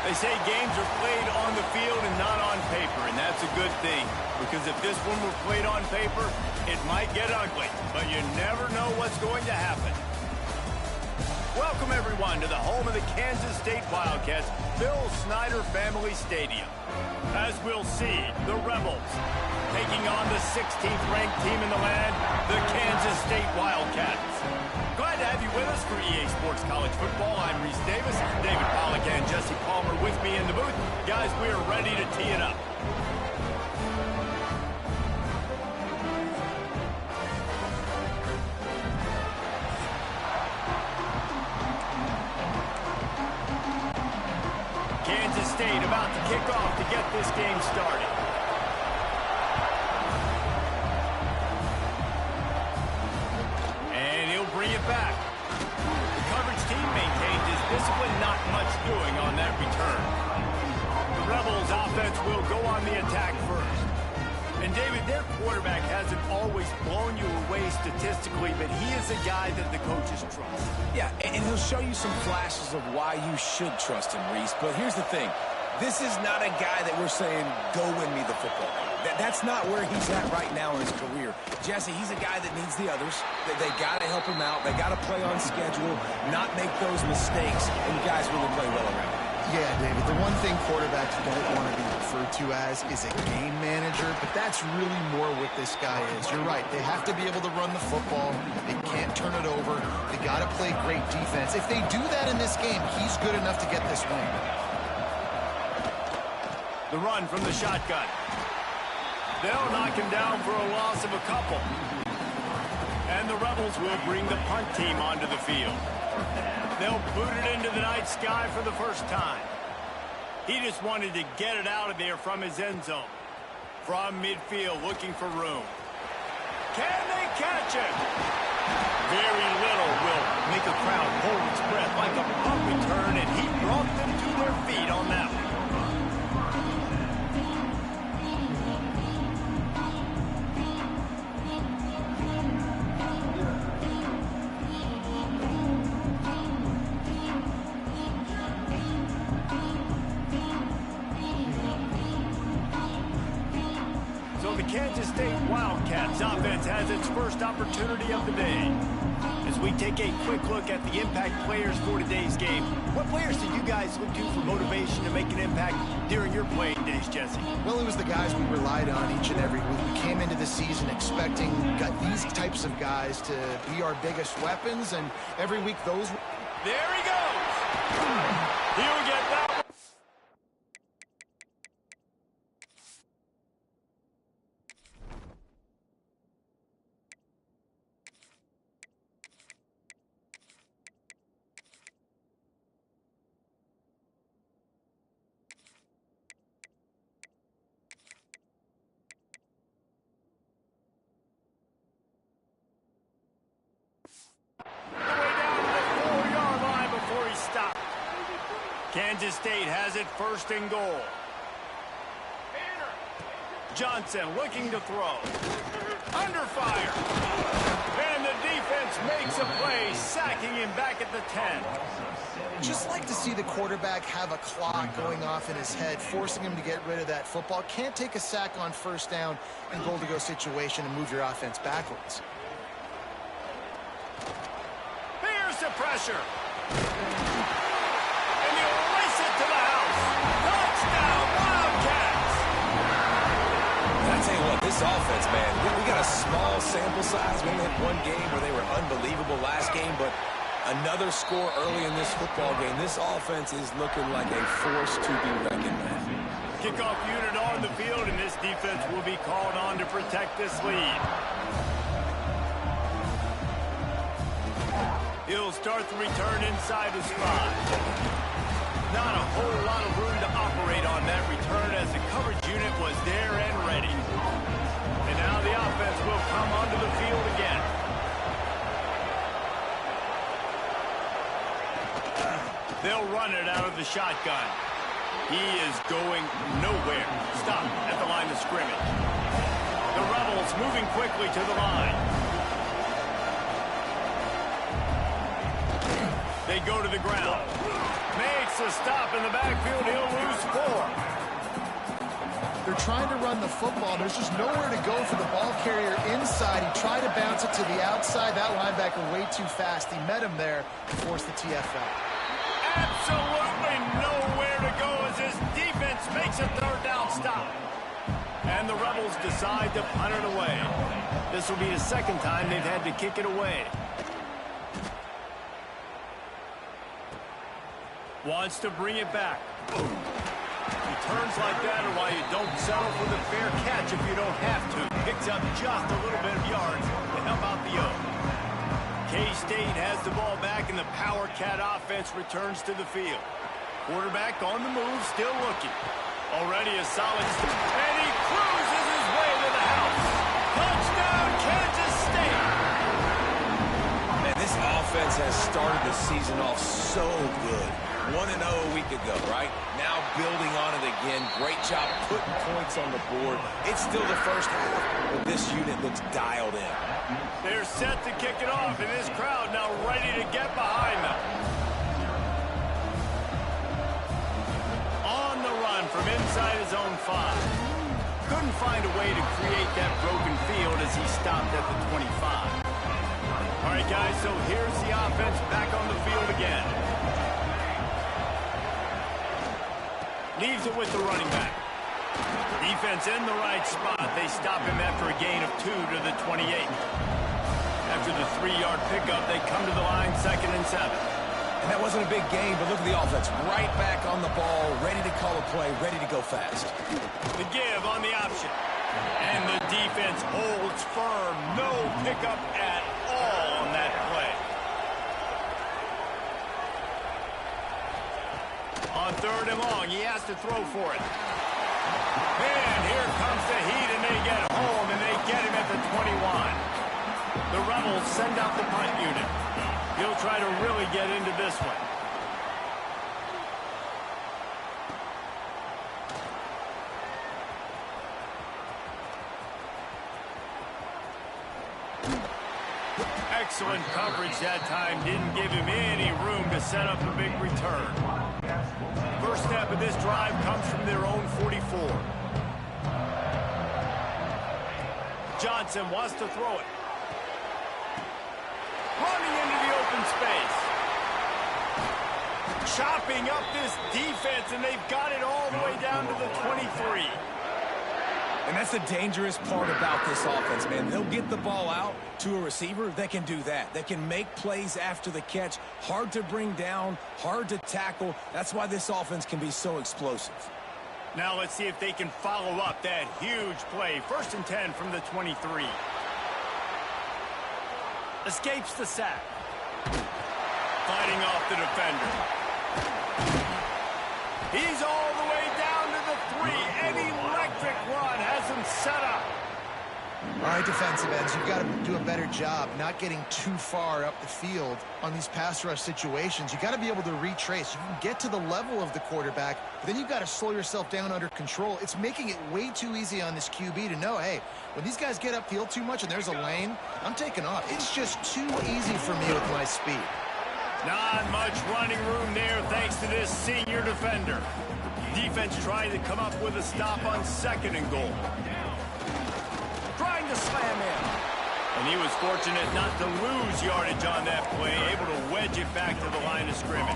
They say games are played on the field and not on paper, and that's a good thing. Because if this one were played on paper, it might get ugly. But you never know what's going to happen. Welcome, everyone, to the home of the Kansas State Wildcats, Bill Snyder Family Stadium. As we'll see, the Rebels taking on the 16th ranked team in the land, the Kansas State Wildcats. Glad to have you with us for EA Sports College Football. I'm Reese Davis, David Pollack and Jesse Palmer with me in the booth. Guys, we are ready to tee it up. Kansas State about to kick off to get this game started. And he'll bring it back. The coverage team maintains his discipline, not much doing on that return. The Rebels offense will go on the attack first. And David, their quarterback hasn't always blown you away statistically, but he is a guy that the coaches trust. Yeah, and he'll show you some flashes of why you should trust him, Reese. But here's the thing. This is not a guy that we're saying, go win me the football game. That's not where he's at right now in his career. Jesse, he's a guy that needs the others. They got to help him out. They got to play on schedule, not make those mistakes, and you guys really play well around him. Yeah, David, the one thing quarterbacks don't want to be referred to as is a game manager, but that's really more what this guy is. You're right. They have to be able to run the football. They can't turn it over. They got to play great defense. If they do that in this game, he's good enough to get this win. The run from the shotgun. They'll knock him down for a loss of a couple. And the Rebels will bring the punt team onto the field. They'll boot it into the night sky for the first time. He just wanted to get it out of there from his end zone. From midfield, looking for room. Can they catch it? Very little will make a crowd hold its breath like a punt return, and he brought them to their feet on that one. Kansas State Wildcats offense has its first opportunity of the day. As we take a quick look at the impact players for today's game, what players did you guys look to for motivation to make an impact during your playing days, Jesse? Well, it was the guys we relied on each and every week. We came into the season expecting these types of guys to be our biggest weapons, and every week those... There he goes! He'll get that one. Kansas State has it first and goal. Johnson looking to throw. Under fire. And the defense makes a play, sacking him back at the 10. Just like to see the quarterback have a clock going off in his head, forcing him to get rid of that football. Can't take a sack on first down and goal-to-go situation and move your offense backwards. Here's the pressure. To the house. Touchdown, Wildcats! I tell you what, this offense, man, we got a small sample size. We only had one game where they were unbelievable last game, but another score early in this football game. This offense is looking like a force to be reckoned with. Kickoff unit on the field, and this defense will be called on to protect this lead. He'll start the return inside the spot. Not a whole lot of room to operate on that return as the coverage unit was there and ready. And now the offense will come onto the field again. They'll run it out of the shotgun. He is going nowhere. Stop at the line of scrimmage. The Rebels moving quickly to the line. They go to the ground. Makes a stop in the backfield. He'll lose 4. They're trying to run the football. There's just nowhere to go for the ball carrier inside. He tried to bounce it to the outside. That linebacker way too fast. He met him there and forced the TFL. Absolutely nowhere to go as his defense makes a third down stop. And the Rebels decide to punt it away. This will be the second time they've had to kick it away. Wants to bring it back. Returns like that are why you don't settle for the fair catch if you don't have to. Picks up just a little bit of yards to help out the O. K-State has the ball back, and the Power Cat offense returns to the field. Quarterback on the move, still looking. Already a solid start, and he cruises his way to the house. Touchdown, Kansas State! Man, this offense has started the season off so good. 1-0 a week ago, right? Now building on it again. Great job putting points on the board. It's still the first half, but this unit looks dialed in. They're set to kick it off, and this crowd now ready to get behind them. On the run from inside his own 5. Couldn't find a way to create that broken field as he stopped at the 25. All right, guys, so here's the offense back on the field again. Leaves it with the running back. Defense in the right spot. They stop him after a gain of 2 to the 28. After the 3-yard pickup, they come to the line 2nd and 7. And that wasn't a big gain, but look at the offense. Right back on the ball, ready to call a play, ready to go fast. The give on the option. And the defense holds firm. No pickup at all on that play. On 3rd and long, he has to throw for it. And here comes the heat, and they get home, and they get him at the 21. The Rebels send out the punt unit. He'll try to really get into this one. Excellent coverage that time. Didn't give him any room to set up a big return. First snap of this drive comes from their own 44. Johnson wants to throw it. Running into the open space. Chopping up this defense, and they've got it all the way down to the 23. And that's the dangerous part about this offense, man. They'll get the ball out to a receiver. They can do that. They can make plays after the catch. Hard to bring down, hard to tackle. That's why this offense can be so explosive. Now let's see if they can follow up that huge play. 1st and 10 from the 23. Escapes the sack. Fighting off the defender. He's all the way down to the 3. An electric run has him set up. All right, defensive ends, you've got to do a better job not getting too far up the field on these pass rush situations. You've got to be able to retrace. You can get to the level of the quarterback, but then you've got to slow yourself down under control. It's making it way too easy on this QB to know, hey, when these guys get upfield too much and there's a lane, I'm taking off. It's just too easy for me with my speed. Not much running room there thanks to this senior defender. Defense trying to come up with a stop on 2nd and goal. Trying to slam in. And he was fortunate not to lose yardage on that play, able to wedge it back to the line of scrimmage.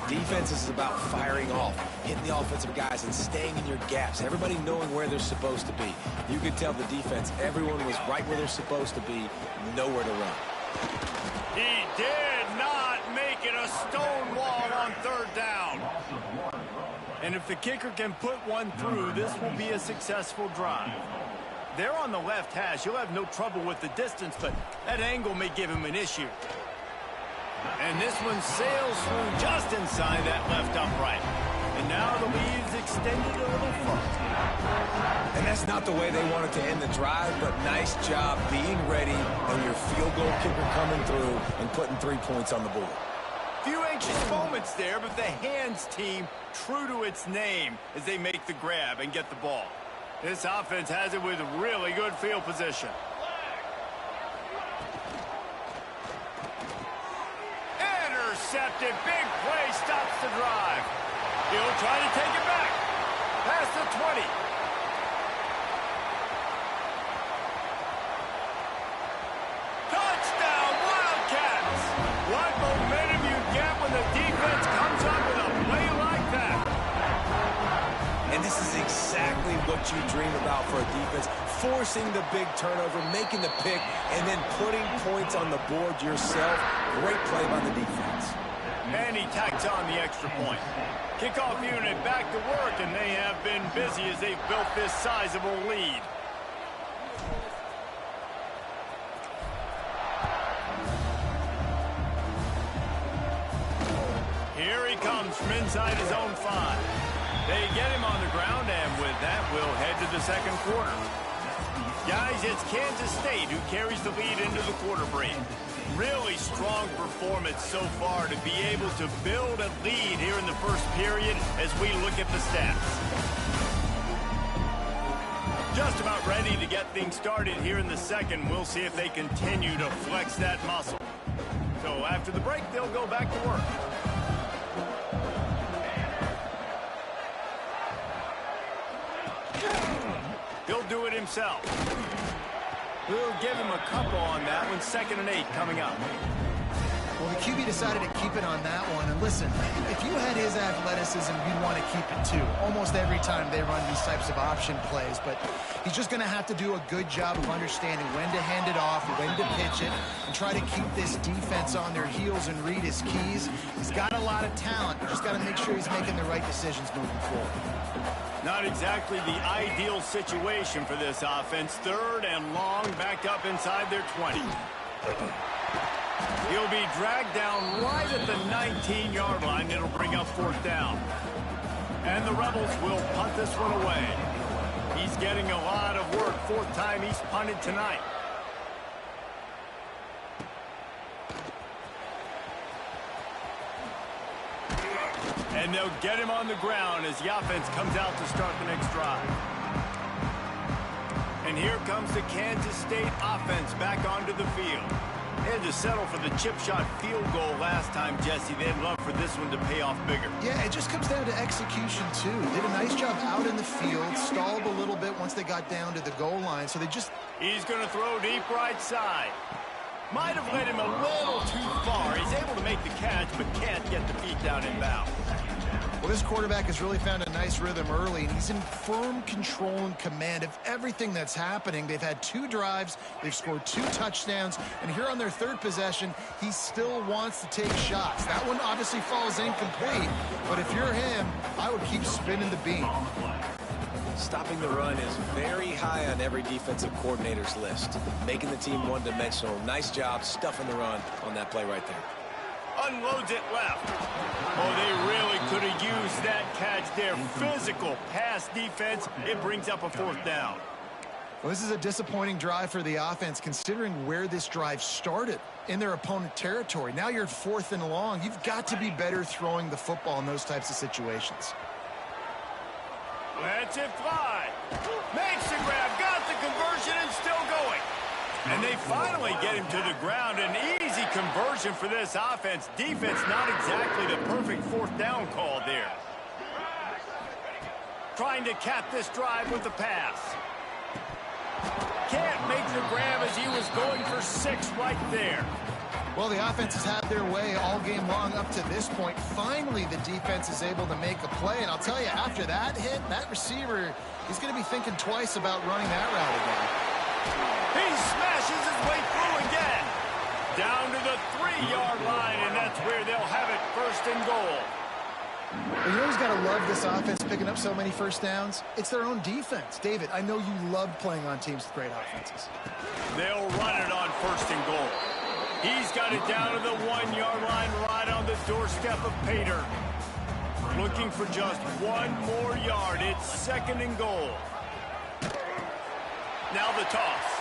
Defense is about firing off, hitting the offensive guys and staying in your gaps. Everybody knowing where they're supposed to be. You could tell the defense, everyone was right where they're supposed to be, nowhere to run. He did not make it a stone wall on 3rd down. And if the kicker can put one through, this will be a successful drive. They're on the left hash. He'll have no trouble with the distance, but that angle may give him an issue. And this one sails through just inside that left upright. And now the lead's extended a little further. And that's not the way they wanted to end the drive, but nice job being ready and your field goal kicker coming through and putting 3 points on the board. Few anxious moments there, but the hands team true to its name as they make the grab and get the ball. This offense has it with really good field position. intercepted. Big play stops the drive. He'll try to take it back. Past the 20. Touchdown, Wildcats! What momentum you get when the defense comes up with a play like that. And this is exactly what you dream about for a defense. Forcing the big turnover, making the pick, and then putting points on the board yourself. Great play by the defense. And he tacks on the extra point. Kickoff unit back to work, and they have been busy as they've built this sizable lead. Here he comes from inside his own 5. They get him on the ground, and with that, we'll head to the second quarter. Guys, it's Kansas State who carries the lead into the quarter break. Really strong performance so far to be able to build a lead here in the first period as we look at the stats. Just about ready to get things started here in the second. We'll see if they continue to flex that muscle. So after the break, they'll go back to work. He'll do it himself. We'll give him a couple on that one. 2nd and 8 coming up. Well, the QB decided to keep it on that one. And listen, if you had his athleticism, you'd want to keep it too. Almost every time they run these types of option plays. But he's just going to have to do a good job of understanding when to hand it off, when to pitch it, and try to keep this defense on their heels and read his keys. He's got a lot of talent. You just got to make sure he's making the right decisions moving forward. Not exactly the ideal situation for this offense. 3rd and long, backed up inside their 20. He'll be dragged down right at the 19-yard line. It'll bring up 4th down. And the Rebels will punt this one away. He's getting a lot of work. 4th time he's punted tonight. And they'll get him on the ground as the offense comes out to start the next drive. And here comes the Kansas State offense back onto the field. They had to settle for the chip shot field goal last time, Jesse. They'd love for this one to pay off bigger. Yeah, it just comes down to execution, too. Did a nice job out in the field, stalled a little bit once they got down to the goal line, so they just... He's going to throw deep right side. Might have led him a little too far. He's able to make the catch, but can't get the feet down in bounds. Well, this quarterback has really found a nice rhythm early, and he's in firm control and command of everything that's happening. They've had 2 drives, they've scored 2 touchdowns, and here on their 3rd possession, he still wants to take shots. That one obviously falls incomplete, but if you're him, I would keep spinning the beam. Stopping the run is very high on every defensive coordinator's list. Making the team one-dimensional. Nice job stuffing the run on that play right there. Unloads it left. Oh, they really could have used that catch there. Physical pass defense. It brings up a 4th down. Well, this is a disappointing drive for the offense, considering where this drive started in their opponent territory. Now you're at 4th and long. You've got to be better throwing the football in those types of situations. Lets it fly. Makes the grab. Got the conversion and still going. And they finally get him to the ground. An easy conversion for this offense. Defense not exactly the perfect 4th down call there. Trying to cap this drive with the pass. Can't make the grab as he was going for 6 right there. Well, the offense has had their way all game long up to this point. Finally, the defense is able to make a play. And I'll tell you, after that hit, that receiver, he's going to be thinking twice about running that route again. He smashes his way through again. Down to the 3-yard line, and that's where they'll have it 1st and goal. Well, you know who's got to love this offense picking up so many 1st downs? It's their own defense. David, I know you love playing on teams with great offenses. They'll run it on 1st and goal. He's got it down to the 1-yard line right on the doorstep of Pater. Looking for just 1 more yard. It's 2nd and goal. Now the toss.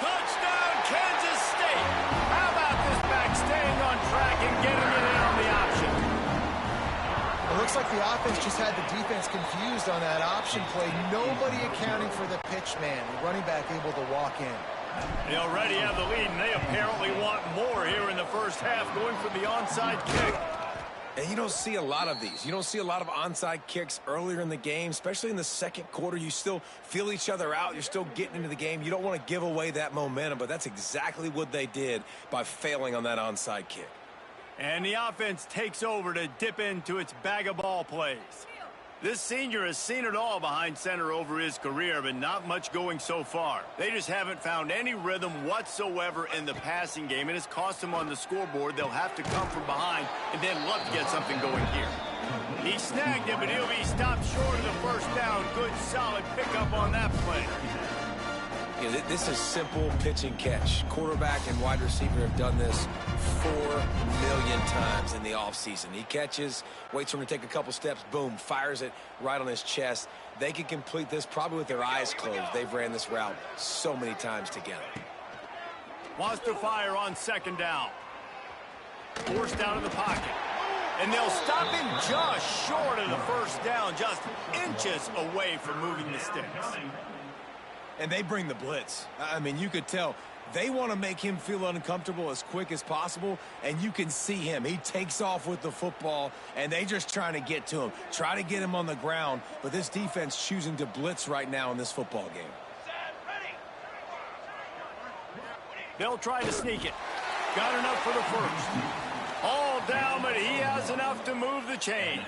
Touchdown, Kansas State. How about this back staying on track and getting it in on the option? Well, Looks like the offense just had the defense confused on that option play. Nobody accounting for the pitch man. The running back able to walk in. They already have the lead, and they apparently want more here in the first half, going for the onside kick. And you don't see a lot of these. You don't see a lot of onside kicks earlier in the game, especially in the second quarter. You still feel each other out. You're still getting into the game. You don't want to give away that momentum, but that's exactly what they did by failing on that onside kick. And the offense takes over to dip into its bag of ball plays. This senior has seen it all behind center over his career, but not much going so far. They just haven't found any rhythm whatsoever in the passing game, and it's cost them on the scoreboard. They'll have to come from behind and then love to get something going here. He snagged it, but he'll be stopped short of the first down. Good, solid pickup on that play. Yeah, this is simple pitch and catch. Quarterback and wide receiver have done this 4 million times in the offseason. He catches, waits for him to take a couple steps, boom, fires it right on his chest. They can complete this probably with their eyes closed. They've ran this route so many times together. Wants to fire on second down. Forced out of the pocket. And they'll stop him just short of the first down, just inches away from moving the sticks. And they bring the blitz. I mean, you could tell they want to make him feel uncomfortable as quick as possible, and you can see him. He takes off with the football, and they just trying to get to him, try to get him on the ground, but this defense choosing to blitz right now in this football game. They'll try to sneak it. Got enough for the first. All down, but he has enough to move the chains.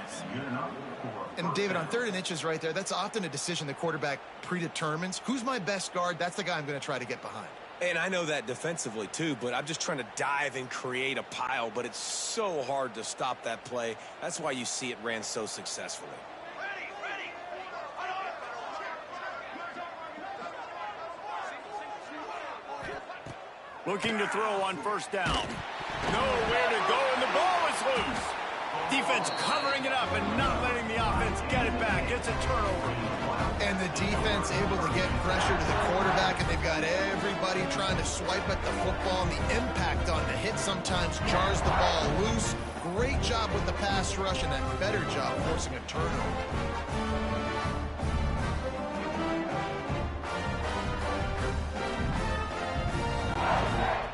And, David, on 3rd and inches right there, that's often a decision the quarterback predetermines. Who's my best guard? That's the guy I'm going to try to get behind. And I know that defensively, too, but I'm just trying to dive and create a pile, but it's so hard to stop that play. That's why you see it ran so successfully. Looking to throw on first down. Nowhere to go, and the ball is loose. Defense covering it up and not letting the offense get it back. It's a turnover. And the defense able to get pressure to the quarterback, and they've got everybody trying to swipe at the football, and the impact on the hit sometimes jars the ball loose. Great job with the pass rush, and a better job forcing a turnover.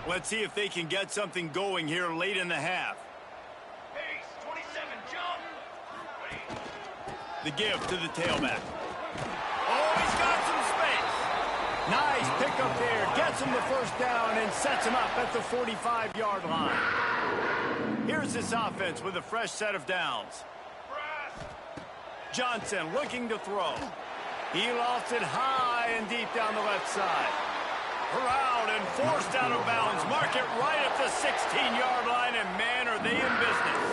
Let's see if they can get something going here late in the half. The give to the tailback. Oh, he's got some space. Nice pickup there. Gets him the first down and sets him up at the 45-yard line. Here's this offense with a fresh set of downs. Johnson looking to throw. He lofts it high and deep down the left side. Corralled and forced out of bounds. Mark it right at the 16-yard line, and man, are they in business.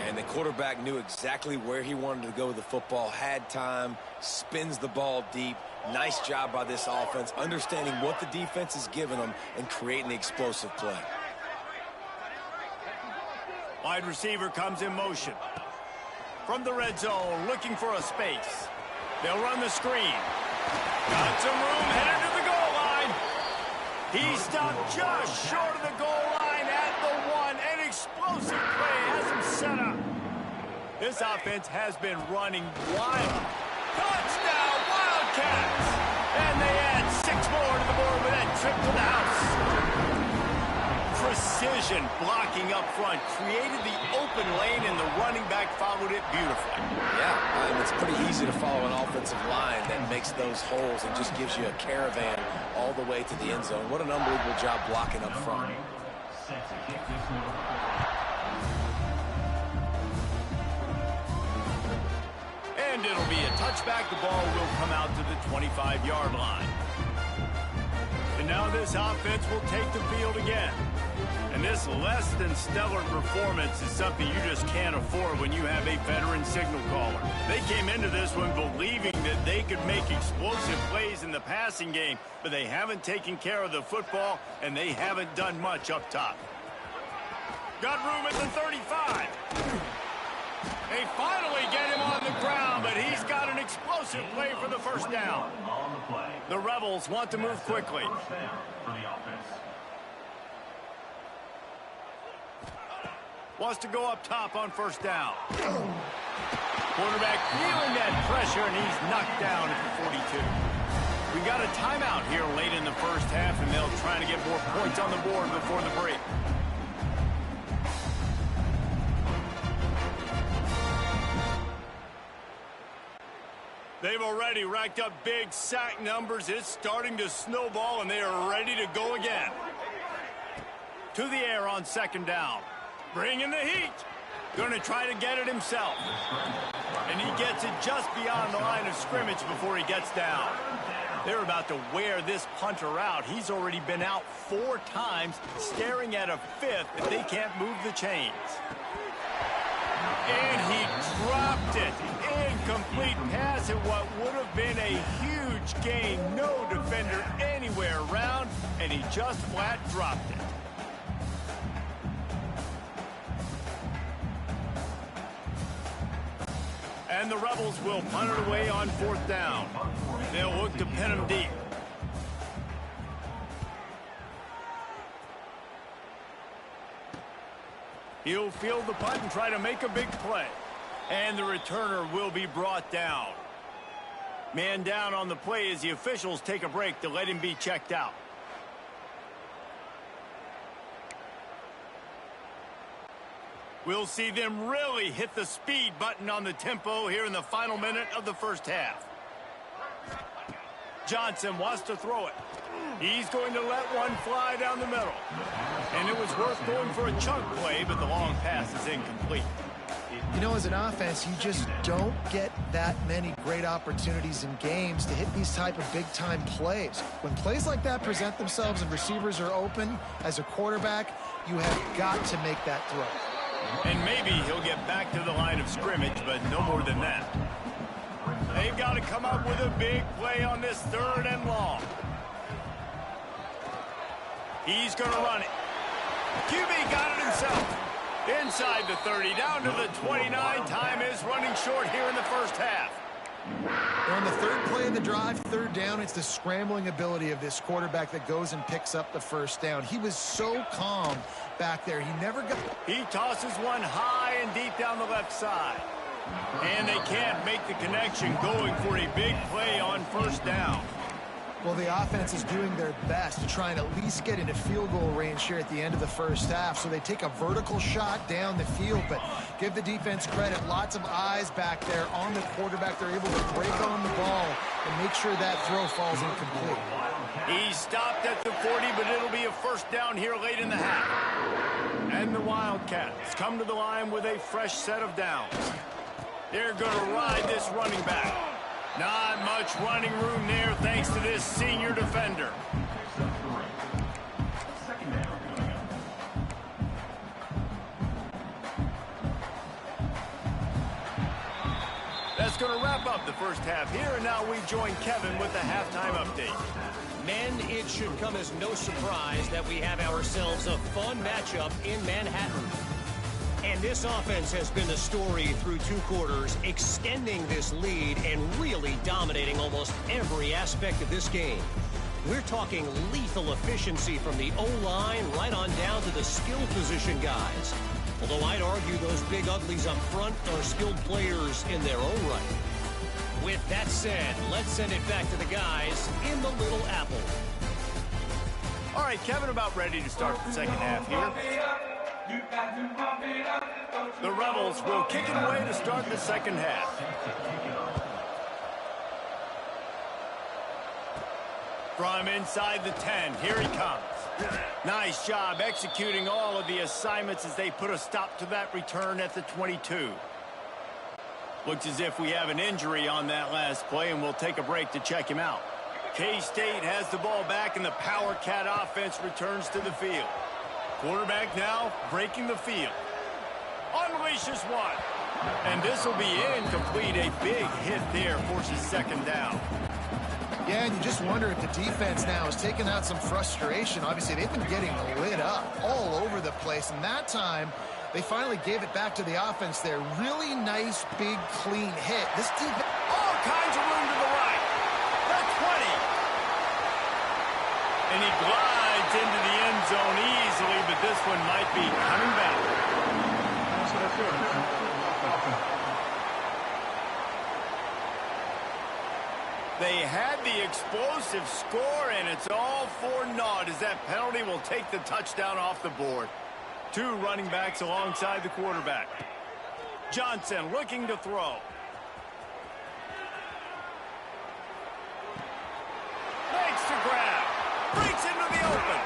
And the quarterback knew exactly where he wanted to go with the football, had time, spins the ball deep. Nice job by this offense, understanding what the defense is giving them and creating the explosive play. Wide receiver comes in motion. From the red zone, looking for a space. They'll run the screen. Got some room, headed to the goal line. He stopped just short of the goal line at the 1. An explosive play has him set up. This offense has been running wild. Touchdown, Wildcats! And they add 6 more to the board with that trip to the house. Precision blocking up front created the open lane, and the running back followed it beautifully. Yeah, it's pretty easy to follow an offensive line that makes those holes and just gives you a caravan all the way to the end zone. What an unbelievable job blocking up front. And it'll be a touchback. The ball will come out to the 25-yard line. And now this offense will take the field again. And this less than stellar performance is something you just can't afford when you have a veteran signal caller. They came into this one believing that they could make explosive plays in the passing game, but they haven't taken care of the football, and they haven't done much up top. Got room at the 35. They finally get him on the ground, but he's got an explosive play for the first down. The Rebels want to move quickly. Wants to go up top on first down. Quarterback feeling that pressure, and he's knocked down at the 42. We got a timeout here late in the first half, and they'll try to get more points on the board before the break. They've already racked up big sack numbers. It's starting to snowball, and they are ready to go again. To the air on second down. Bringing the heat. Going to try to get it himself. And he gets it just beyond the line of scrimmage before he gets down. They're about to wear this punter out. He's already been out 4 times, staring at a 5th if they can't move the chains. And he dropped it. Incomplete pass at what would have been a huge gain. No defender anywhere around, and he just flat dropped it. And the Rebels will punt it away on 4th down. They'll look to pin him deep. He'll field the punt and try to make a big play. And the returner will be brought down. Man down on the play as the officials take a break to let him be checked out. We'll see them really hit the speed button on the tempo here in the final minute of the first half. Johnson wants to throw it. He's going to let one fly down the middle. And it was worth going for a chunk play, but the long pass is incomplete. You know, as an offense, you just don't get that many great opportunities in games to hit these type of big-time plays. When plays like that present themselves and receivers are open, as a quarterback, you have got to make that throw. And maybe he'll get back to the line of scrimmage, but no more than that. They've got to come up with a big play on this 3rd and long. He's going to run it. QB got it himself. Inside the 30, down to the 29. Time is running short here in the first half. On the 3rd play of the drive, 3rd down, it's the scrambling ability of this quarterback that goes and picks up the first down. He was so calm back there. He never got... He tosses one high and deep down the left side. And they can't make the connection, going for a big play on first down. Well, the offense is doing their best to try and at least get into field goal range here at the end of the first half. So they take a vertical shot down the field, but give the defense credit. Lots of eyes back there on the quarterback. They're able to break on the ball and make sure that throw falls incomplete. He stopped at the 40, but it'll be a first down here late in the half. And the Wildcats come to the line with a fresh set of downs. They're going to ride this running back. Not much running room there thanks to this senior defender. That's going to wrap up the first half here, and now we join Kevin with the halftime update. Men, it should come as no surprise that we have ourselves a fun matchup in Manhattan. And this offense has been the story through 2 quarters, extending this lead and really dominating almost every aspect of this game. We're talking lethal efficiency from the O-line right on down to the skill position guys. Although I'd argue those big uglies up front are skilled players in their own right. With that said, let's send it back to the guys in the Little Apple. All right, Kevin, about ready to start the second half here. The Rebels will kick it away to start the second half. From inside the 10, here he comes. Nice job executing all of the assignments as they put a stop to that return at the 22. Looks as if we have an injury on that last play, and we'll take a break to check him out. K-State has the ball back, and the Power Cat offense returns to the field. Quarterback now breaking the field. Unleashes one. And this will be incomplete. A big hit there forces second down. Yeah, and you just wonder if the defense now is taking out some frustration. Obviously, they've been getting lit up all over the place. And that time, they finally gave it back to the offense there. Really nice, big, clean hit. This defense... All kinds of room to the right. The 20. And he glides into the end zone easily, but this one might be coming back. They had the explosive score, and it's all for naught as that penalty will take the touchdown off the board. Two running backs alongside the quarterback. Johnson looking to throw. Makes the grab. Breaks into the open.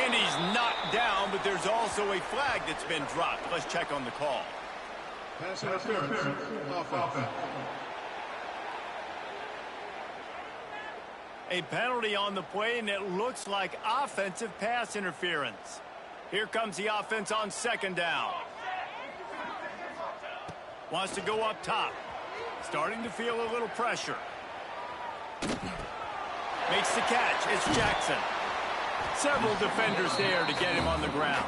And he's knocked down, but there's also a flag that's been dropped. Let's check on the call. Pass interference. Offense. A penalty on the play, and it looks like offensive pass interference. Here comes the offense on second down. Wants to go up top. Starting to feel a little pressure. Makes the catch. It's Jackson. Several defenders there to get him on the ground.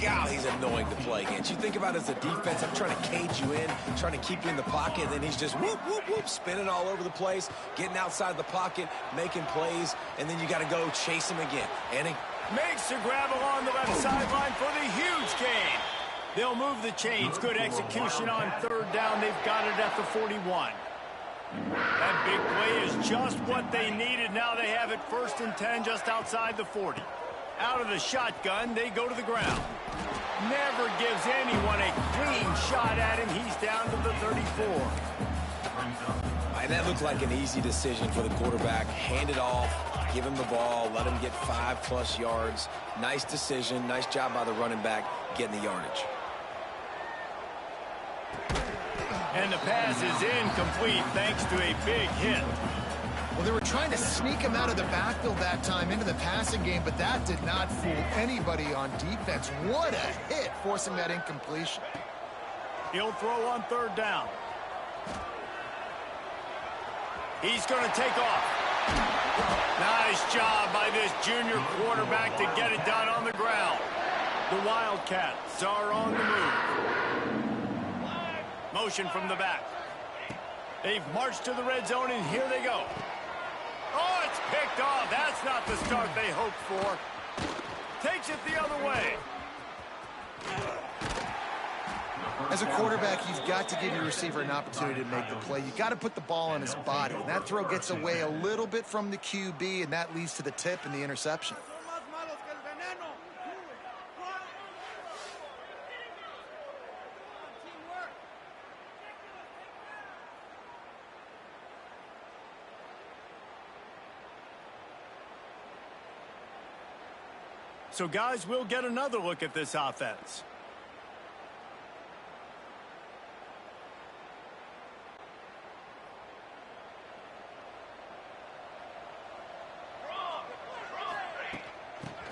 God, he's annoying to play against. You think about it as a defense, I'm trying to cage you in, trying to keep you in the pocket, and then he's just whoop, whoop, whoop, spinning all over the place, getting outside the pocket, making plays, and then you got to go chase him again. And he makes the grab along the left sideline for the huge gain. They'll move the chains. Good execution on third down. They've got it at the 41. That big play is just what they needed. Now they have it 1st and 10 just outside the 40. Out of the shotgun, they go to the ground. Never gives anyone a clean shot at him. He's down to the 34. And that looked like an easy decision for the quarterback. Hand it off, give him the ball, let him get 5+ yards. Nice decision. Nice job by the running back getting the yardage. And the pass is incomplete thanks to a big hit. Well, they were trying to sneak him out of the backfield that time into the passing game, but that did not fool anybody on defense. What a hit, forcing that incompletion. He'll throw on third down. He's going to take off. Nice job by this junior quarterback to get it done on the ground. The Wildcats are on the move. Motion from the back. They've marched to the red zone, and here they go. Oh, it's picked off. That's not the start they hoped for. Takes it the other way. As a quarterback, you've got to give your receiver an opportunity to make the play. You've got to put the ball on his body. And that throw gets away a little bit from the QB, and that leads to the tip and the interception. So, guys, we'll get another look at this offense.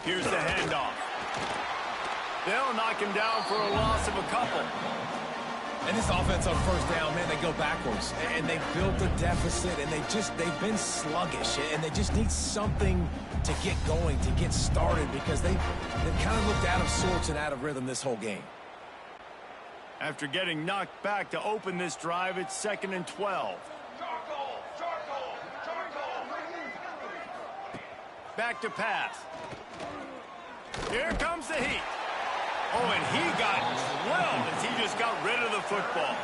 Here's the handoff. They'll knock him down for a loss of a couple. And this offense on first down, man, they go backwards. And they built a deficit, and they've been sluggish. And they just need something to get going, to get started, because they've kind of looked out of sorts and out of rhythm this whole game. After getting knocked back to open this drive, it's 2nd and 12. Back to pass. Here comes the heat. Oh, and he got drilled as he just got rid of the football.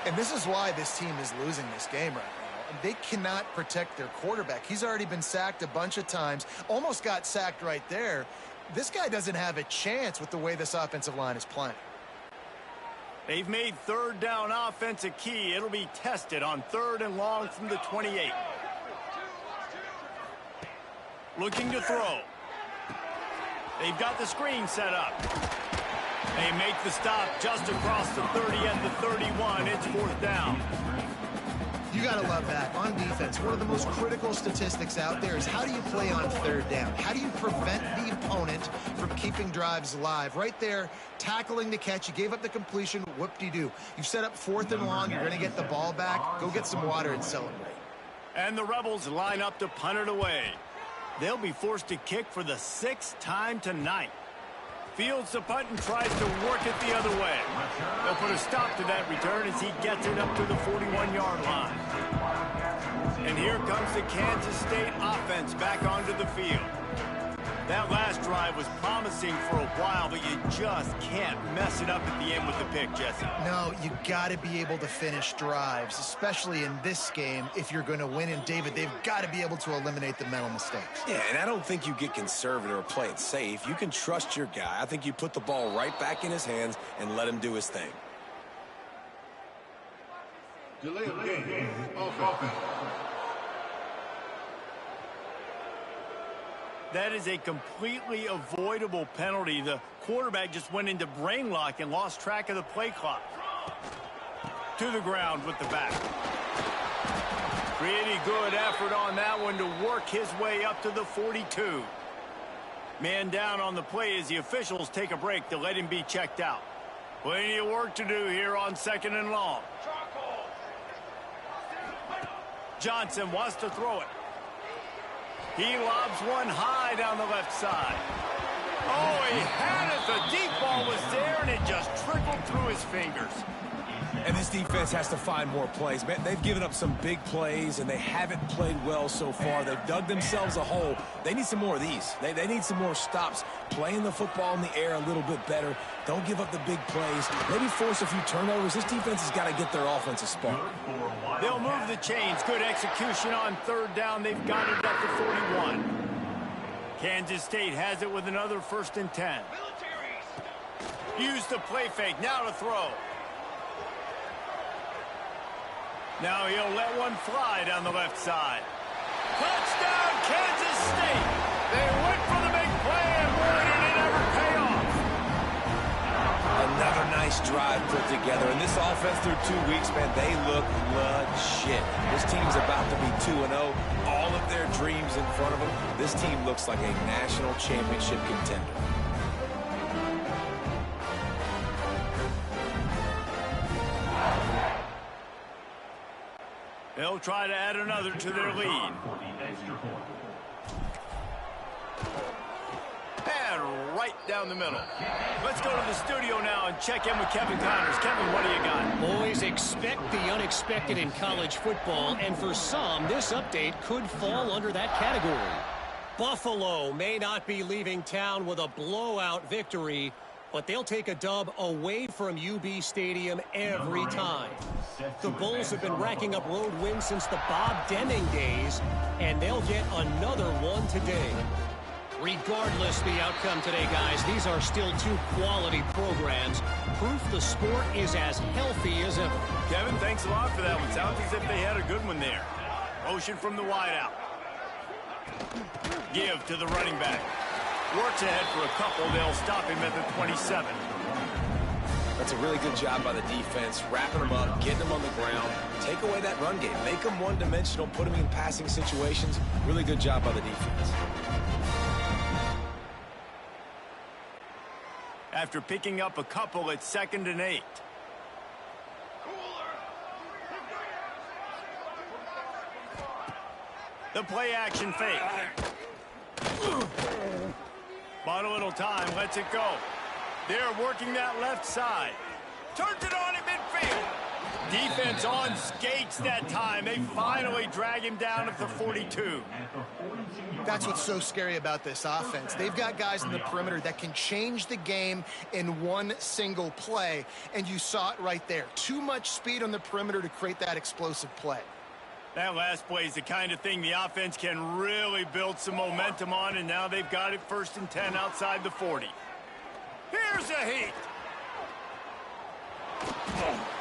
And this is why this team is losing this game right now. They cannot protect their quarterback. He's already been sacked a bunch of times. Almost got sacked right there. This guy doesn't have a chance with the way this offensive line is playing. They've made third down offense a key. It'll be tested on 3rd and long from the 28. Looking to throw. They've got the screen set up. They make the stop just across the 30 at the 31. It's 4th down. You got to love that. On defense, one of the most critical statistics out there is how do you play on 3rd down? How do you prevent the opponent from keeping drives alive? Right there, tackling the catch. You gave up the completion. Whoop-de-doo. You've set up 4th and long. You're going to get the ball back. Go get some water and celebrate. And the Rebels line up to punt it away. They'll be forced to kick for the 6th time tonight. Fields the punt and tries to work it the other way. They'll put a stop to that return as he gets it up to the 41-yard line. And here comes the Kansas State offense back onto the field. That last drive drive was promising for a while, but you just can't mess it up at the end with the pick, Jesse. No, you got to be able to finish drives, especially in this game if you're going to win. And, David, they've got to be able to eliminate the mental mistakes. Yeah, and I don't think you get conservative or play it safe. You can trust your guy. I think you put the ball right back in his hands and let him do his thing. Delay of game. Offense. That is a completely avoidable penalty. The quarterback just went into brain lock and lost track of the play clock. To the ground with the back. Pretty good effort on that one to work his way up to the 42. Man down on the play as the officials take a break to let him be checked out. Plenty of work to do here on 2nd and long. Johnson wants to throw it. He lobs one high down the left side. Oh, he had it. The deep ball was there, and it just trickled through his fingers. And this defense has to find more plays. Man, they've given up some big plays, and they haven't played well so far. They've dug themselves a hole. They need some more of these. They need some more stops. Playing the football in the air a little bit better. Don't give up the big plays. Maybe force a few turnovers. This defense has got to get their offensive spark. They'll move the chains. Good execution on 3rd down. They've got it at the 41. Kansas State has it with another 1st and 10. Use the play fake. Now to throw. Now he'll let one fly down the left side. Touchdown, Kansas State. They went for the big play, and boy, did it ever pay off. Another nice drive put together. And this offense through 2 weeks, man, they look legit. This team's about to be 2-0. All of their dreams in front of them. This team looks like a national championship contender. They'll try to add another to their lead. And right down the middle. Let's go to the studio now and check in with Kevin Connors. Kevin, what do you got? Boys, expect the unexpected in college football, and for some, this update could fall under that category. Buffalo may not be leaving town with a blowout victory, but they'll take a dub away from UB Stadium every time. The Bulls have been racking up road wins since the Bob Deming days, and they'll get another one today. Regardless the outcome today, guys, these are still 2 quality programs. Proof the sport is as healthy as ever. Kevin, thanks a lot for that one. Sounds as if they had a good one there. Motion from the wideout. Give to the running back. Works ahead for a couple. They'll stop him at the 27. That's a really good job by the defense, wrapping them up, getting them on the ground, take away that run game, make them one-dimensional, put them in passing situations. Really good job by the defense. After picking up a couple at 2nd and 8. The play action fake. Bought a little time, lets it go. They're working that left side. Turns it on in midfield. Defense on skates that time. They finally drag him down at the 42. That's what's so scary about this offense. They've got guys in the perimeter that can change the game in one single play, and you saw it right there. Too much speed on the perimeter to create that explosive play. That last play is the kind of thing the offense can really build some momentum on, and now they've got it 1st and 10 outside the 40. Here's a heat.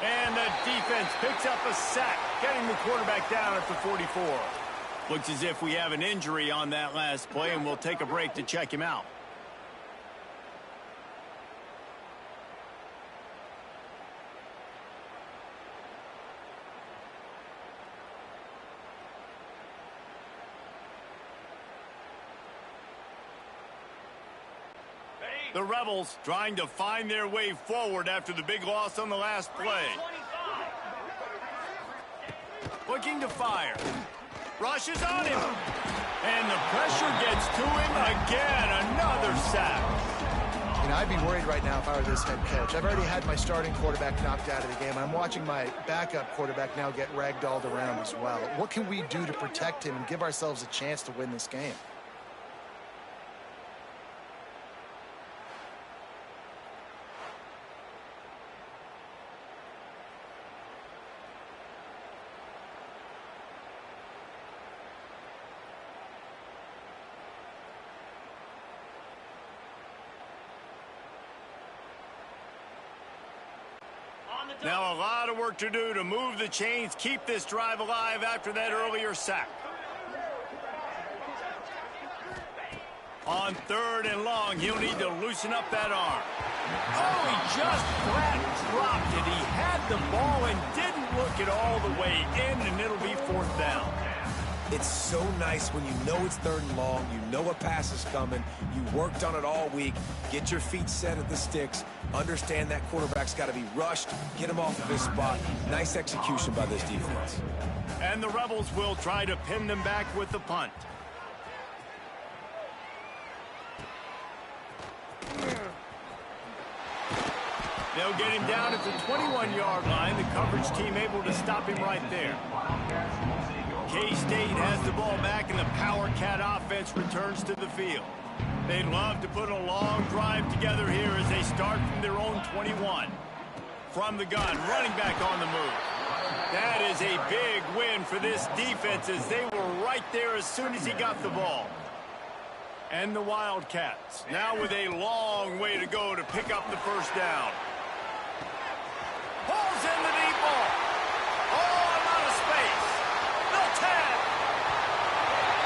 And the defense picks up a sack, getting the quarterback down at the 44. Looks as if we have an injury on that last play, and we'll take a break to check him out. The Rebels trying to find their way forward after the big loss on the last play. Looking to fire. Rushes on him. And the pressure gets to him again. Another sack. You know, I'd be worried right now if I were this head coach. I've already had my starting quarterback knocked out of the game. I'm watching my backup quarterback now get ragdolled around as well. What can we do to protect him and give ourselves a chance to win this game? Now a lot of work to do to move the chains, keep this drive alive after that earlier sack. On 3rd and long, he'll need to loosen up that arm. Oh, he just flat dropped it. He had the ball and didn't look it all the way in, and it'll be 4th down. It's so nice when you know it's 3rd and long, you know a pass is coming, you worked on it all week, get your feet set at the sticks, understand that quarterback's got to be rushed, get him off of his spot. Nice execution by this defense. And the Rebels will try to pin them back with the punt. They'll get him down at the 21-yard line. The coverage team able to stop him right there. K-State has the ball back, and the Power Cat offense returns to the field. They'd love to put a long drive together here as they start from their own 21. From the gun, running back on the move. That is a big win for this defense as they were right there as soon as he got the ball. And the Wildcats now with a long way to go to pick up the 1st down. Pulls in the deep ball. Oh, a lot of space. The tag.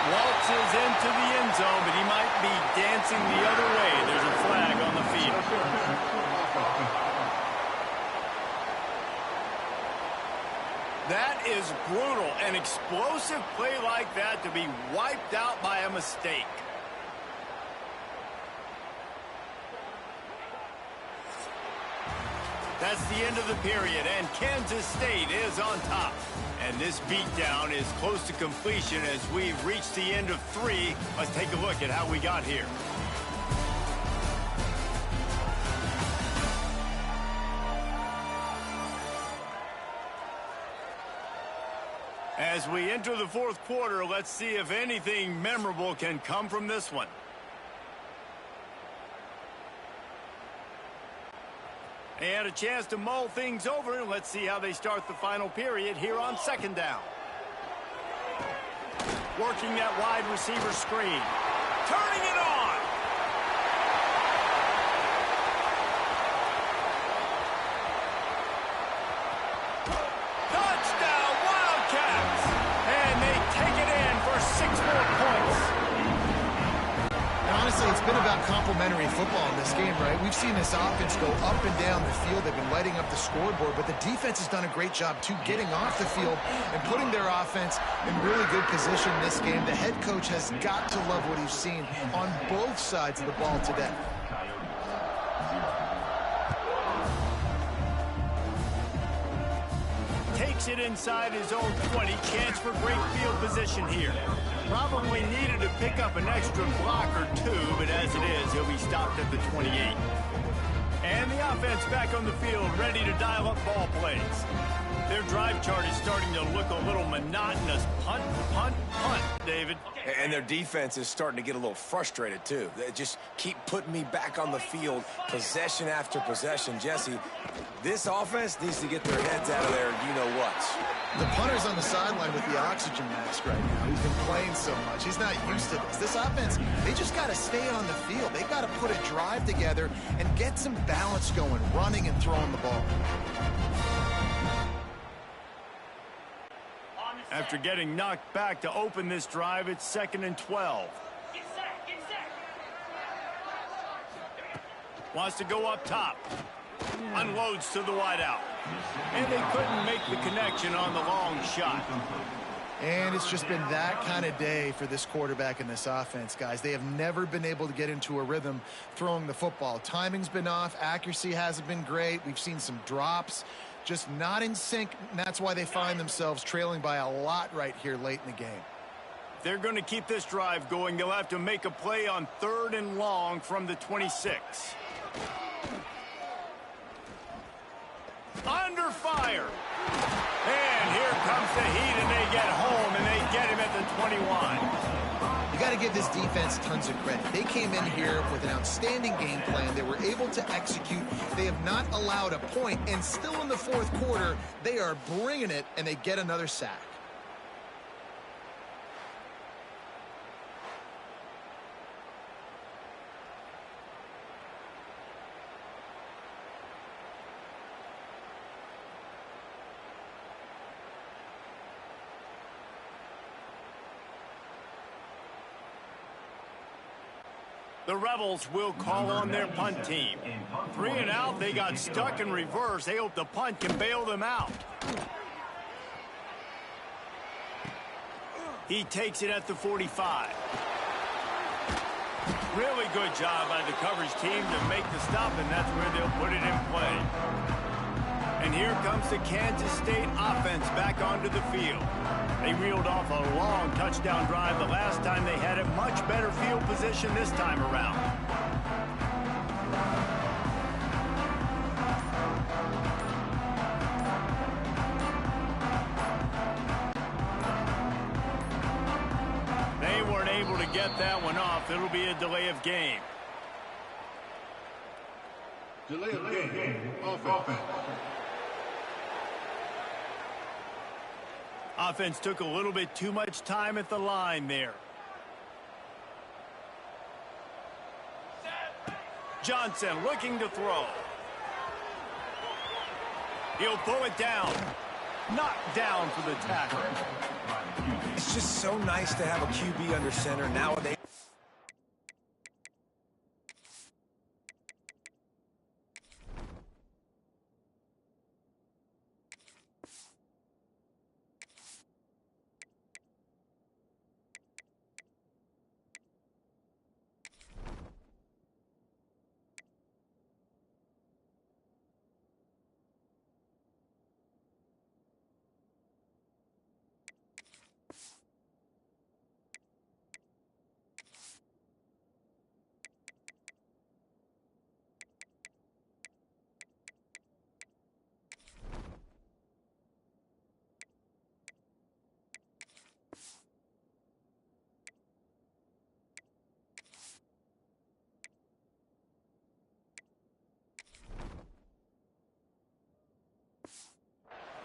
Waltzes into the end zone, but he might be dancing the other way. There's a flag on the field. That is brutal. An explosive play like that to be wiped out by a mistake. That's the end of the period, and Kansas State is on top. And this beatdown is close to completion as we've reached the end of 3. Let's take a look at how we got here. As we enter the 4th quarter, let's see if anything memorable can come from this one. They had a chance to mull things over. Let's see how they start the final period here on 2nd down. Working that wide receiver screen. Turning it on. Touchdown, Wildcats! And they take it in for 6 more points. Honestly, it's been about complementary football in this game, right? We've seen this offense go up and down the field. They've been lighting up the scoreboard, but the defense has done a great job, too, getting off the field and putting their offense in really good position in this game. The head coach has got to love what he's seen on both sides of the ball today. Takes it inside his own 20. Chance for great field position here. Probably needed to pick up an extra block or 2, but as it is, he'll be stopped at the 28. And the offense back on the field, ready to dial up ball plays. Their drive chart is starting to look a little monotonous. Punt, punt, punt, David. And their defense is starting to get a little frustrated, too. They just keep putting me back on the field, possession after possession. Jesse, this offense needs to get their heads out of there, you-know-what. The punter's on the sideline with the oxygen mask right now. He's been playing so much. He's not used to this. This offense, they just got to stay on the field. They've got to put a drive together and get some balance going, running and throwing the ball. After getting knocked back to open this drive, it's 2nd and 12. Wants to go up top. Unloads to the wideout. And they couldn't make the connection on the long shot. And it's just been that kind of day for this quarterback and this offense, guys. They have never been able to get into a rhythm throwing the football. Timing's been off. Accuracy hasn't been great. We've seen some drops. Just not in sync, and that's why they find themselves trailing by a lot right here late in the game. They're going to keep this drive going. They'll have to make a play on 3rd and long from the 26. Under fire. And here comes the heat, and they get home, and they get him at the 21. You got to give this defense tons of credit. They came in here with an outstanding game plan. They were able to execute. They have not allowed a point, and still in the 4th quarter, they are bringing it, and they get another sack. The Rebels will call on their punt team. 3 and out, they got stuck in reverse. They hope the punt can bail them out. He takes it at the 45. Really good job by the coverage team to make the stop, and that's where they'll put it in play. And here comes the Kansas State offense back onto the field. They reeled off a long touchdown drive the last time they had a much better field position this time around. They weren't able to get that one off. It'll be a delay of game. Delay of game. Offense. Offense took a little bit too much time at the line there. Johnson looking to throw. He'll pull it down. Knocked down for the tackle. It's just so nice to have a QB under center nowadays.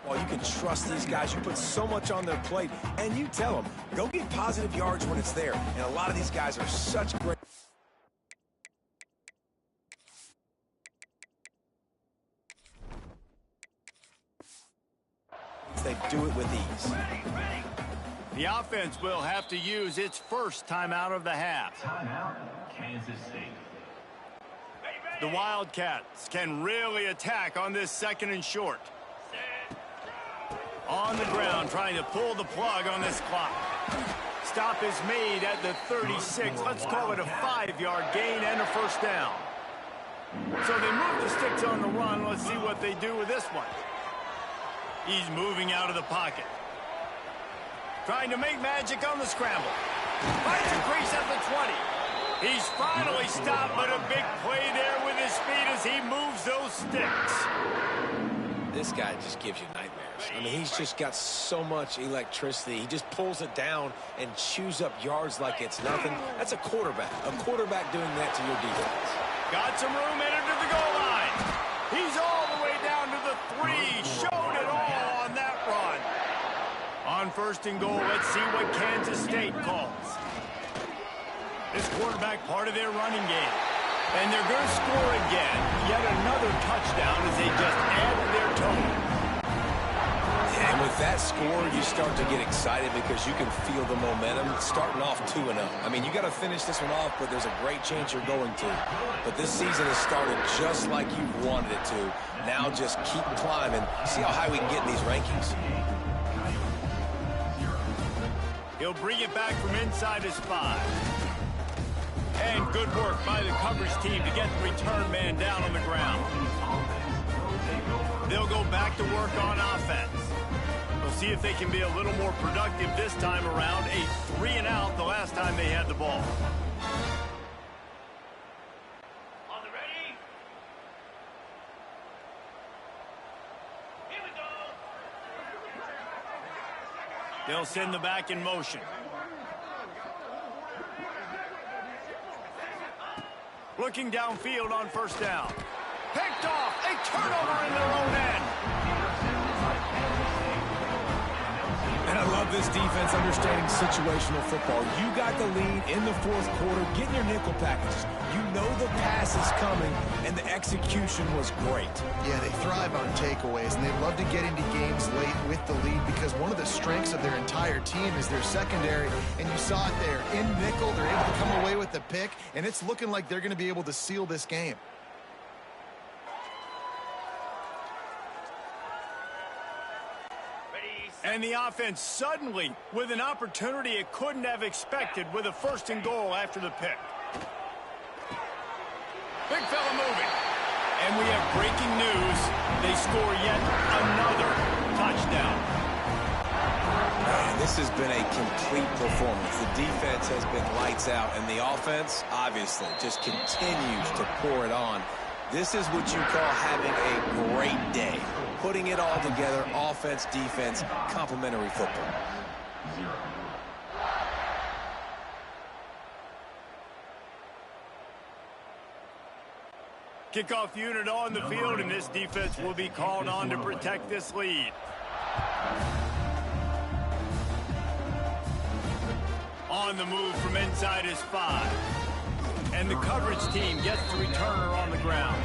Well, you can trust these guys. You put so much on their plate, and you tell them, go get positive yards when it's there. And a lot of these guys are such great. They do it with ease. The offense will have to use its first timeout of the half. Timeout, Kansas State. The Wildcats can really attack on this 2nd and short. On the ground, trying to pull the plug on this clock. Stop is made at the 36. Let's call it a 5-yard gain and a first down. So they move the sticks on the run. Let's see what they do with this one. He's moving out of the pocket. Trying to make magic on the scramble. Finds a crease at the 20. He's finally stopped, but a big play there with his speed as he moves those sticks. This guy just gives you nightmares. I mean, he's just got so much electricity. He just pulls it down and chews up yards like it's nothing. That's a quarterback. A quarterback doing that to your defense. Got some room headed to the goal line. He's all the way down to the 3. Showed it all on that run. On 1st and goal, let's see what Kansas State calls. This quarterback part of their running game. And they're going to score again. Yet another touchdown as they just added their total. And with that score, you start to get excited because you can feel the momentum starting off 2-0. I mean, you got to finish this one off, but there's a great chance you're going to. But this season has started just like you wanted it to. Now just keep climbing. See how high we can get in these rankings. He'll bring it back from inside his 5. And good work by the coverage team to get the return man down on the ground. They'll go back to work on offense. We'll see if they can be a little more productive this time around. A 3 and out the last time they had the ball. On the ready? Here we go. They'll send the back in motion. Looking downfield on 1st down. Picked off. A turnover in their own end. And gotta love this defense understanding situational football. You got the lead in the fourth quarter, getting your nickel packages. You know the pass is coming, and the execution was great. Yeah, they thrive on takeaways, and they love to get into games late with the lead because one of the strengths of their entire team is their secondary, and you saw it there. In nickel, they're able to come away with the pick, and it's looking like they're going to be able to seal this game. And the offense suddenly with an opportunity it couldn't have expected with a first and goal after the pick. Big fella moving. And we have breaking news. They score yet another touchdown. Man, this has been a complete performance. The defense has been lights out, and the offense, obviously, just continues to pour it on. This is what you call having a great day. Putting it all together, offense, defense, complementary football. Kickoff unit on the field, and this defense will be called on to protect this lead. On the move from inside his 5. And the coverage team gets the returner on the ground.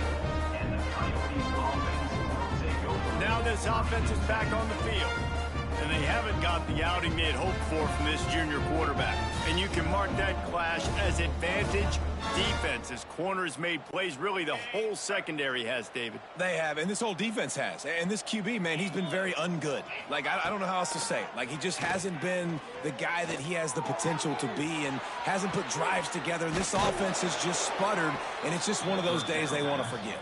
Now this offense is back on the field. And they haven't got the outing they had hoped for from this junior quarterback. And you can mark that clash as advantage defense, as corners made plays. Really, the whole secondary has, David. They have, and this whole defense has. And this QB, man, he's been very ungood. Like, I don't know how else to say it. Like, he just hasn't been the guy that he has the potential to be and hasn't put drives together. This offense has just sputtered, and it's just one of those days they want to forget.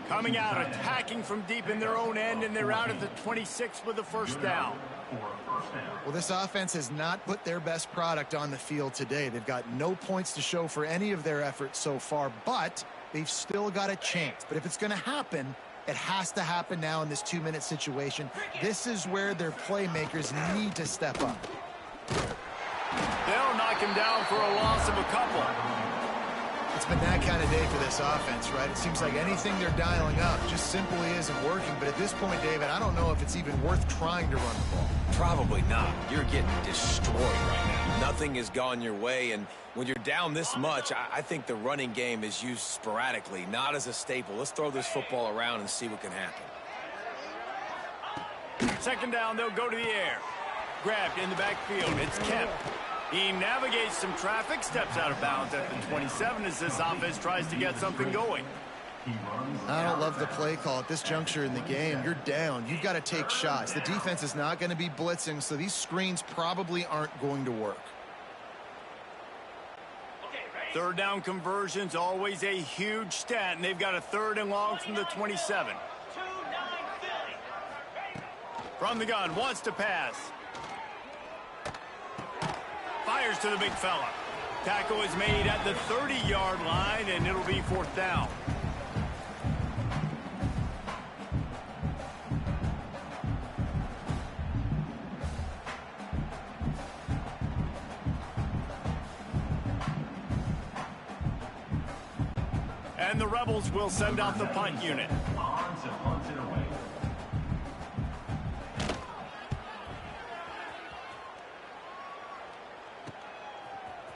Coming out, attacking from deep in their own end, and they're out at the 26 with a first down. Well, this offense has not put their best product on the field today. They've got no points to show for any of their efforts so far, but they've still got a chance. But if it's going to happen, it has to happen now in this 2-minute situation. This is where their playmakers need to step up. They'll knock him down for a loss of a couple. It's been that kind of day for this offense, right? It seems like anything they're dialing up just simply isn't working. But at this point, David, I don't know if it's even worth trying to run the ball. Probably not. You're getting destroyed right now. Nothing has gone your way, and when you're down this much, I think the running game is used sporadically, not as a staple. Let's throw this football around and see what can happen. Second down, they'll go to the air. Grabbed in the backfield. It's Kemp. He navigates some traffic, steps out of bounds at the 27 as this offense tries to get something going. I don't love the play call at this juncture in the game. You're down. You've got to take shots. The defense is not going to be blitzing, so these screens probably aren't going to work. Third down conversions, always a huge stat, and they've got a 3rd and long from the 27. From the gun, wants to pass. Fires to the big fella. Tackle is made at the 30-yard line, and it'll be 4th down. And the Rebels will send out the punt unit.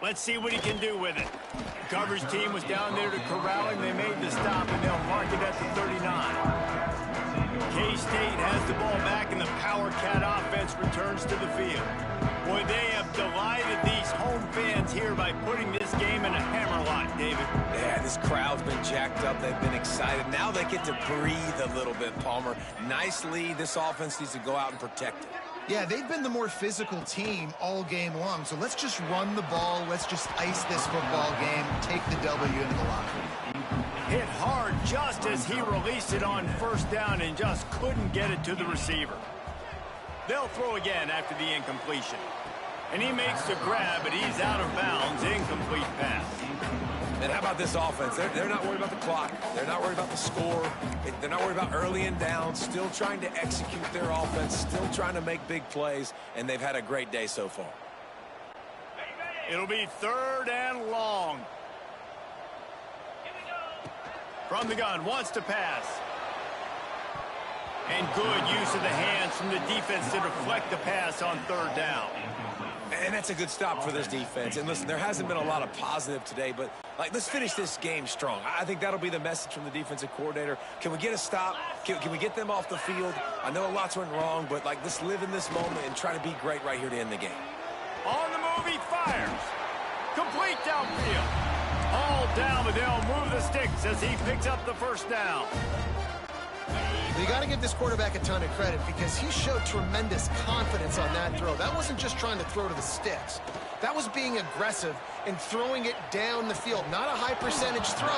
Let's see what he can do with it. The coverage team was down there to corral him. They made the stop, and they'll mark it at the 39. K-State has the ball back, and the Power Cat offense returns to the field. Boy, they have delighted these home fans here by putting this game in a hammerlock, David. Yeah, this crowd's been jacked up. They've been excited. Now they get to breathe a little bit, Palmer. Nice lead. This offense needs to go out and protect it. Yeah, they've been the more physical team all game long, so let's just run the ball. Let's just ice this football game, take the W into the locker room. Hit hard just as he released it on first down and just couldn't get it to the receiver. They'll throw again after the incompletion. And he makes the grab, but he's out of bounds. Incomplete pass. And how about this offense? They're not worried about the clock. They're not worried about the score. They're not worried about early and down. Still trying to execute their offense. Still trying to make big plays. And they've had a great day so far. It'll be 3rd and long. From the gun, wants to pass. And good use of the hands from the defense to deflect the pass on third down. And that's a good stop for this defense. And listen, there hasn't been a lot of positive today, but let's finish this game strong. I think that'll be the message from the defensive coordinator. Can we get a stop? Can we get them off the field? I know a lot's went wrong, but let's live in this moment and try to be great right here to end the game. On the move, he fires. Complete downfield. All down, but they'll move the sticks as he picks up the first down. You got to give this quarterback a ton of credit because he showed tremendous confidence on that throw. That wasn't just trying to throw to the sticks. That was being aggressive and throwing it down the field. Not a high percentage throw,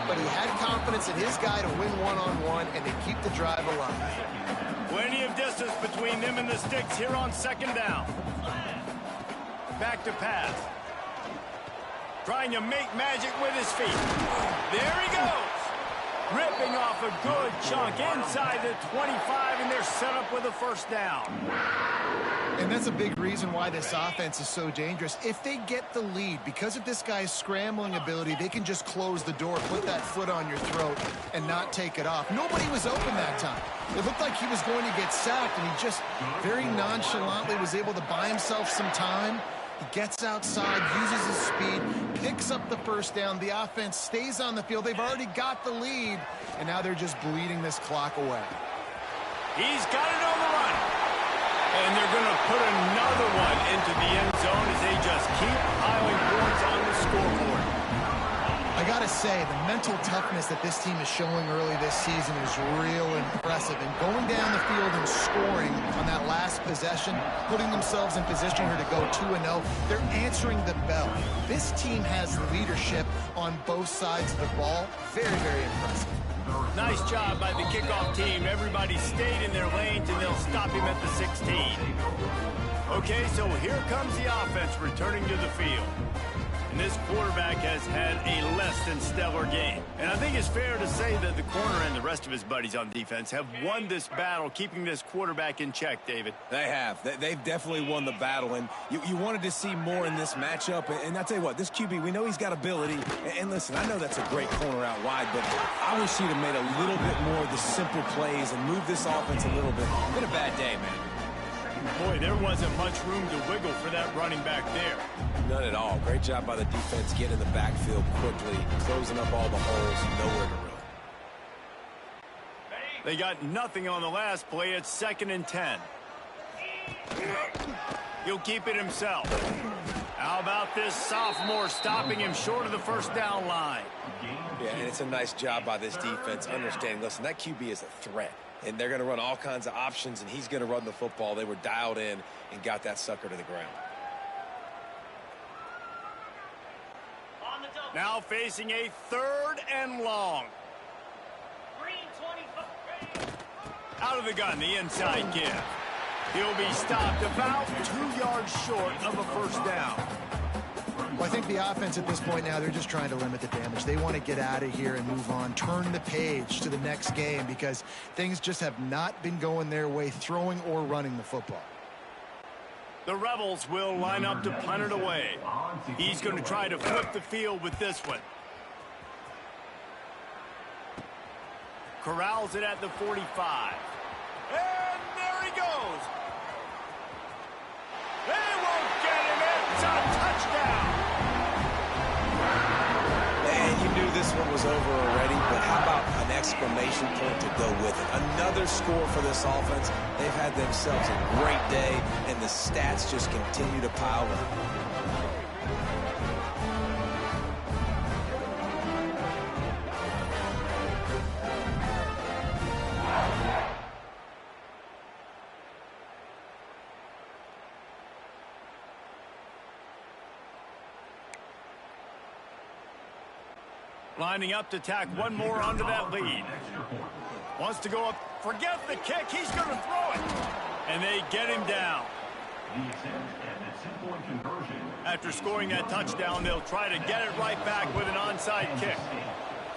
but he had confidence in his guy to win one-on-one and to keep the drive alive. Plenty of distance between them and the sticks here on second down. Back to pass. Trying to make magic with his feet. There he goes. Ripping off a good chunk inside the 25, and they're set up with a first down. And that's a big reason why this offense is so dangerous. If they get the lead, because of this guy's scrambling ability, they can just close the door, put that foot on your throat, and not take it off. Nobody was open that time. It looked like he was going to get sacked, and he just very nonchalantly was able to buy himself some time. He gets outside, uses his speed, picks up the first down. The offense stays on the field. They've already got the lead, and now they're just bleeding this clock away. He's got it on the run. And they're going to put another one into the end zone as they just keep piling points on the scoreboard. I got to say, the mental toughness that this team is showing early this season is real impressive. And going down the field and scoring on that last possession, putting themselves in position here to go 2-0, they're answering the bell. This team has leadership on both sides of the ball. Very, very impressive. Nice job by the kickoff team. Everybody stayed in their lanes, and they'll stop him at the 16. Okay, so here comes the offense returning to the field. And this quarterback has had a less than stellar game. And I think it's fair to say that the corner and the rest of his buddies on defense have won this battle, keeping this quarterback in check, David. They have. They've definitely won the battle, and you wanted to see more in this matchup. And I'll tell you what, this QB, we know he's got ability. And listen, I know that's a great corner out wide, but I wish he'd have made a little bit more of the simple plays and moved this offense a little bit. It's been a bad day, man. Boy, there wasn't much room to wiggle for that running back there. None at all. Great job by the defense getting in the backfield quickly, closing up all the holes, nowhere to run. They got nothing on the last play. It's 2nd and 10. He'll keep it himself. How about this sophomore stopping him short of the first down line? Yeah, and it's a nice job by this defense understanding, listen, that QB is a threat. And they're going to run all kinds of options, and he's going to run the football. They were dialed in and got that sucker to the ground. Now facing a 3rd and long. Out of the gun, the inside give. He'll be stopped about 2 yards short of a first down. Well, I think the offense at this point now, they're just trying to limit the damage. They want to get out of here and move on, turn the page to the next game because things just have not been going their way, throwing or running the football. The Rebels will line up to punt it away. He's going to try to flip the field with this one. Corrals it at the 45. And there he goes. They won't get him. It's a touchdown. And you knew this one was over already, but how about an exclamation point to go with it? Another score for this offense. They've had themselves a great day, and the stats just continue to pile up. Lining up to tack one more onto that lead. Wants to go up. Forget the kick. He's going to throw it. And they get him down. After scoring that touchdown, they'll try to get it right back with an onside kick.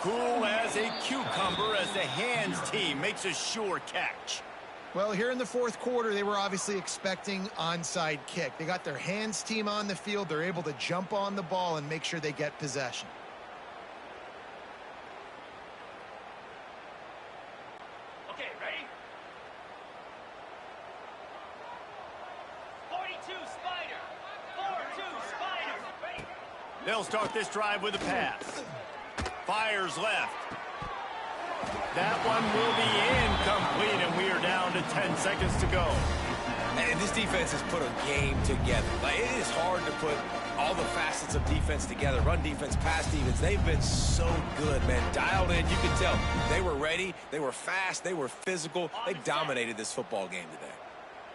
Cool as a cucumber as the hands team makes a sure catch. Well, here in the 4th quarter, they were obviously expecting onside kick. They got their hands team on the field. They're able to jump on the ball and make sure they get possession. They'll start this drive with a pass. Fires left. That one will be incomplete, and we are down to 10 seconds to go. And this defense has put a game together. Like, it is hard to put all the facets of defense together. Run defense, pass defense. They've been so good, man. Dialed in. You can tell. They were ready. They were fast. They were physical. They dominated this football game today.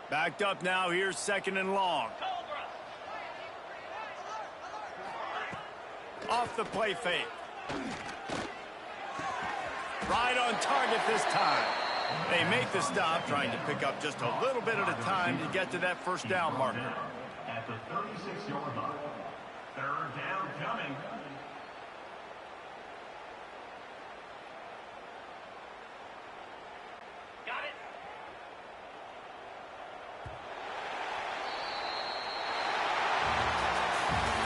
Backed up now. Here's 2nd and long. Off the play fake. Right on target this time. They make the stop, trying to pick up just a little bit at a time to get to that first down marker. At the 36-yard line. 3rd down coming. Got it.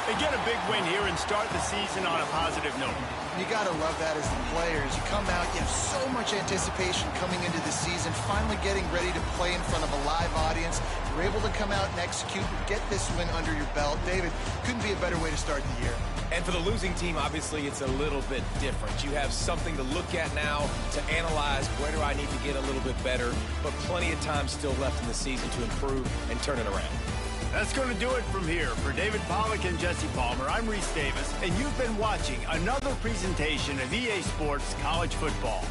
They get a big win here and start the season on a positive note. You got to love that as the players. You come out, you have so much anticipation coming into the season, finally getting ready to play in front of a live audience. You're able to come out and execute and get this win under your belt. David, couldn't be a better way to start the year. And for the losing team, obviously, it's a little bit different. You have something to look at now to analyze where do I need to get a little bit better, but plenty of time still left in the season to improve and turn it around. That's going to do it from here. For David Pollack and Jesse Palmer, I'm Reese Davis, and you've been watching another presentation of EA Sports College Football.